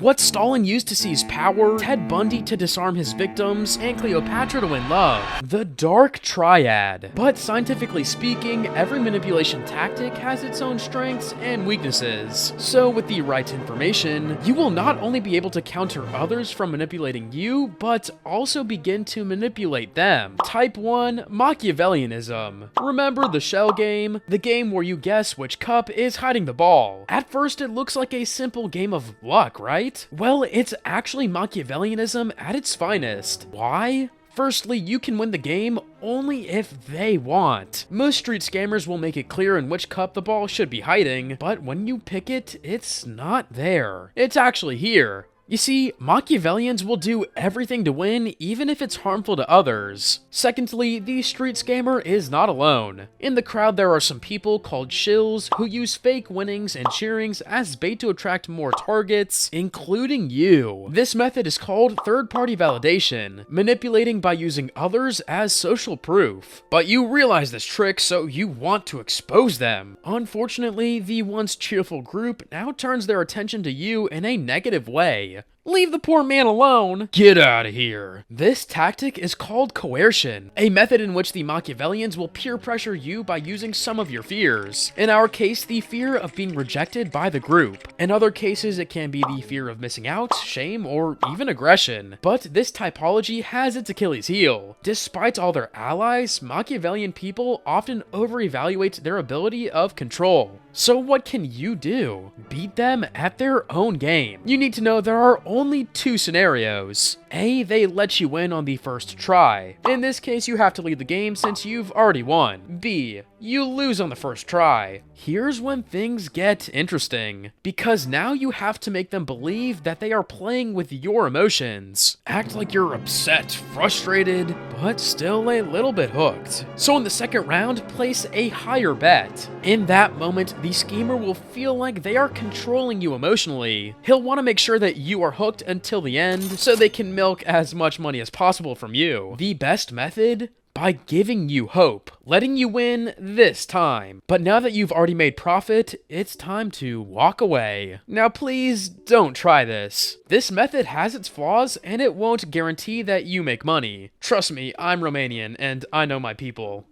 What Stalin used to seize power, Ted Bundy to disarm his victims, and Cleopatra to win love. The Dark Triad. But scientifically speaking, every manipulation tactic has its own strengths and weaknesses. So with the right information, you will not only be able to counter others from manipulating you, but also begin to manipulate them. Type 1, Machiavellianism. Remember the shell game? The game where you guess which cup is hiding the ball. At first it looks like a simple game of luck, right? Well, it's actually Machiavellianism at its finest. Why? Firstly, you can win the game only if they want. Most street scammers will make it clear in which cup the ball should be hiding, but when you pick it, it's not there. It's actually here. You see, Machiavellians will do everything to win, even if it's harmful to others. Secondly, the street scammer is not alone. In the crowd, there are some people called shills who use fake winnings and cheerings as bait to attract more targets, including you. This method is called third-party validation, manipulating by using others as social proof. But you realize this trick, so you want to expose them. Unfortunately, the once cheerful group now turns their attention to you in a negative way. Leave the poor man alone. Get out of here. This tactic is called coercion, a method in which the Machiavellians will peer pressure you by using some of your fears. In our case, the fear of being rejected by the group. In other cases, it can be the fear of missing out, shame, or even aggression. But this typology has its Achilles heel. Despite all their allies, Machiavellian people often over-evaluate their ability of control. So what can you do? Beat them at their own game. You need to know there are only two scenarios. A, they let you win on the first try. In this case, you have to lead the game since you've already won. B, you lose on the first try. Here's when things get interesting, because now you have to make them believe that they are playing with your emotions. Act like you're upset, frustrated, but still a little bit hooked. So in the second round, place a higher bet. In that moment, the schemer will feel like they are controlling you emotionally. He'll want to make sure that you are hooked until the end, so they can milk as much money as possible from you. The best method? By giving you hope, letting you win this time. But now that you've already made profit, it's time to walk away. Now please don't try this. This method has its flaws and it won't guarantee that you make money. Trust me, I'm Romanian and I know my people.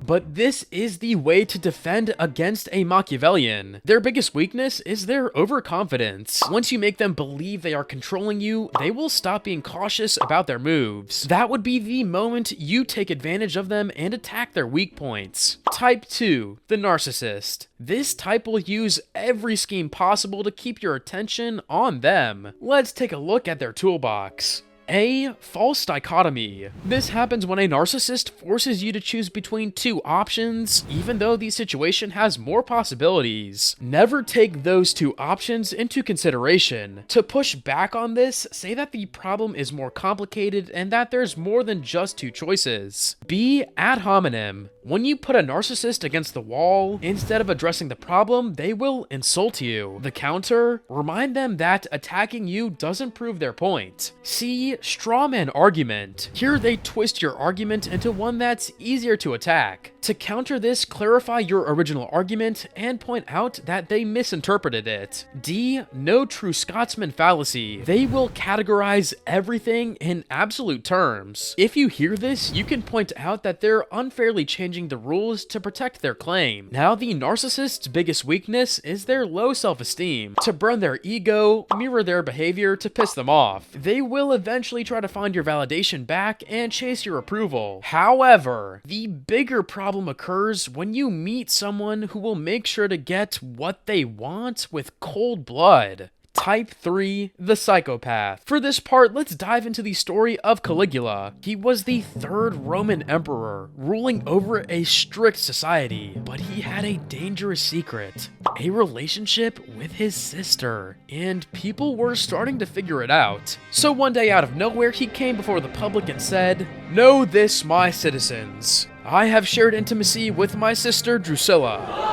But this is the way to defend against a Machiavellian. Their biggest weakness is their overconfidence. Once you make them believe they are controlling you, they will stop being cautious about their moves. That would be the moment you take advantage of them and attack their weak points. Type 2, the Narcissist. This type will use every scheme possible to keep your attention on them. Let's take a look at their toolbox. A, false dichotomy. This happens when a narcissist forces you to choose between two options, even though the situation has more possibilities. Never take those two options into consideration. To push back on this, say that the problem is more complicated and that there's more than just two choices. B, ad hominem. When you put a narcissist against the wall, instead of addressing the problem, they will insult you. The counter? Remind them that attacking you doesn't prove their point. C, strawman argument. Here they twist your argument into one that's easier to attack. To counter this, clarify your original argument and point out that they misinterpreted it. D, no true Scotsman fallacy. They will categorize everything in absolute terms. If you hear this, you can point out that they're unfairly changing the rules to protect their claim. Now, the narcissist's biggest weakness is their low self-esteem. To burn their ego, mirror their behavior to piss them off. They will eventually try to find your validation back and chase your approval. However, the bigger problem occurs when you meet someone who will make sure to get what they want with cold blood. Type 3, the Psychopath. For this part, let's dive into the story of Caligula. He was the third Roman emperor, ruling over a strict society, but he had a dangerous secret, a relationship with his sister, and people were starting to figure it out. So one day out of nowhere, he came before the public and said, "Know this, my citizens. I have shared intimacy with my sister Drusilla."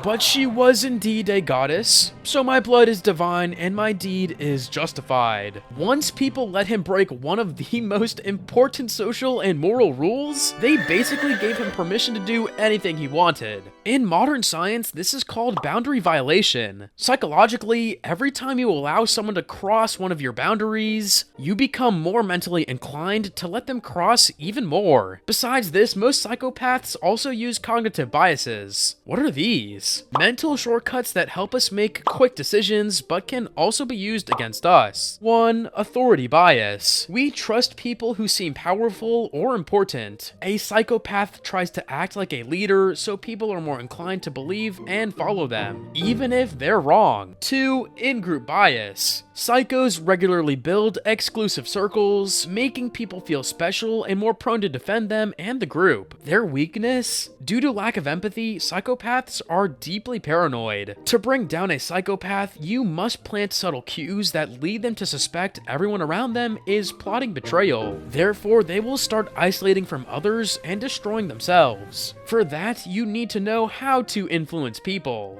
But she was indeed a goddess, so my blood is divine and my deed is justified. Once people let him break one of the most important social and moral rules, they basically gave him permission to do anything he wanted. In modern science, this is called boundary violation. Psychologically, every time you allow someone to cross one of your boundaries, you become more mentally inclined to let them cross even more. Besides this, most psychopaths also use cognitive biases. What are these? Mental shortcuts that help us make quick decisions, but can also be used against us. 1. Authority bias. We trust people who seem powerful or important. A psychopath tries to act like a leader, so people are more inclined to believe and follow them, even if they're wrong. 2. In-group bias. Psychos regularly build exclusive circles, making people feel special and more prone to defend them and the group. Their weakness? Due to lack of empathy, psychopaths are deeply paranoid. To bring down a psychopath, you must plant subtle cues that lead them to suspect everyone around them is plotting betrayal. Therefore, they will start isolating from others and destroying themselves. For that, you need to know how to influence people.